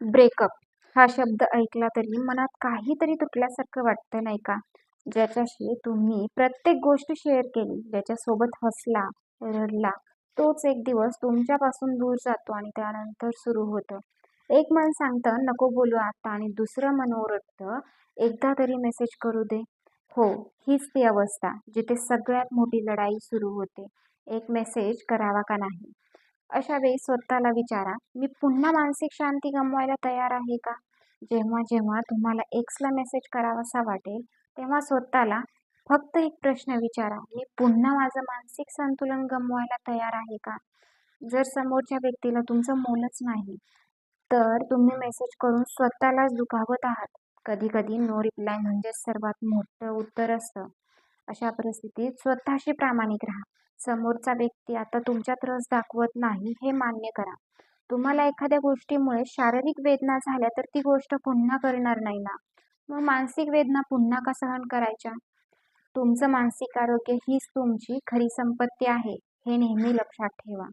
Breakup हा शब्द ऐकला तरी मनात काहीतरी तुटल्यासारखं वाटतं नाही का? ज्याच्याशी तुम्ही प्रत्येक गोष्ट शेअर केली, ज्याच्यासोबत हसला, रडला, तोच एक दिवस तुमच्यापासून दूर जातो आणि त्यानंतर सुरू होतं. एक मन सांगतं नको बोलू आता आणि दुसरं मन ओरडतं एकदा तरी मेसेज करू दे. हो, हीच ती अवस्था जिथे सगळ्यात मोठी लढाई सुरू होते. एक मेसेज करावा का नाही? अशा वेळी स्वतःला विचारा, मी पुन्हा मानसिक शांती गमवायला तयार आहे का? जेव्हा जेव्हा तुम्हाला एक्सला मेसेज करावासा वाटेल, तेव्हा स्वतःला फक्त एक प्रश्न विचारा, मी पुन्हा माझं मानसिक संतुलन गमवायला तयार आहे का? जर समोरच्या व्यक्तीला तुमचं मोलच नाही, तर तुम्ही मेसेज करून स्वतःलाच दुखावत आहात. कधी कधी नो रिप्लाय म्हणजे सर्वात मोठं उत्तर असतं. अशा परिस्थितीत स्वतःशी प्रामाणिक राहा. समोरचा व्यक्ती आता तुमच्यात रस दाखवत नाही हे मान्य करा. तुम्हाला एखाद्या गोष्टीमुळे शारीरिक वेदना झाल्या तर ती गोष्ट पुन्हा करणार नाही ना. मग मानसिक वेदना पुन्हा का सहन करायच्या? तुमचं मानसिक आरोग्य हीच तुमची खरी संपत्ती आहे, हे नेहमी लक्षात ठेवा.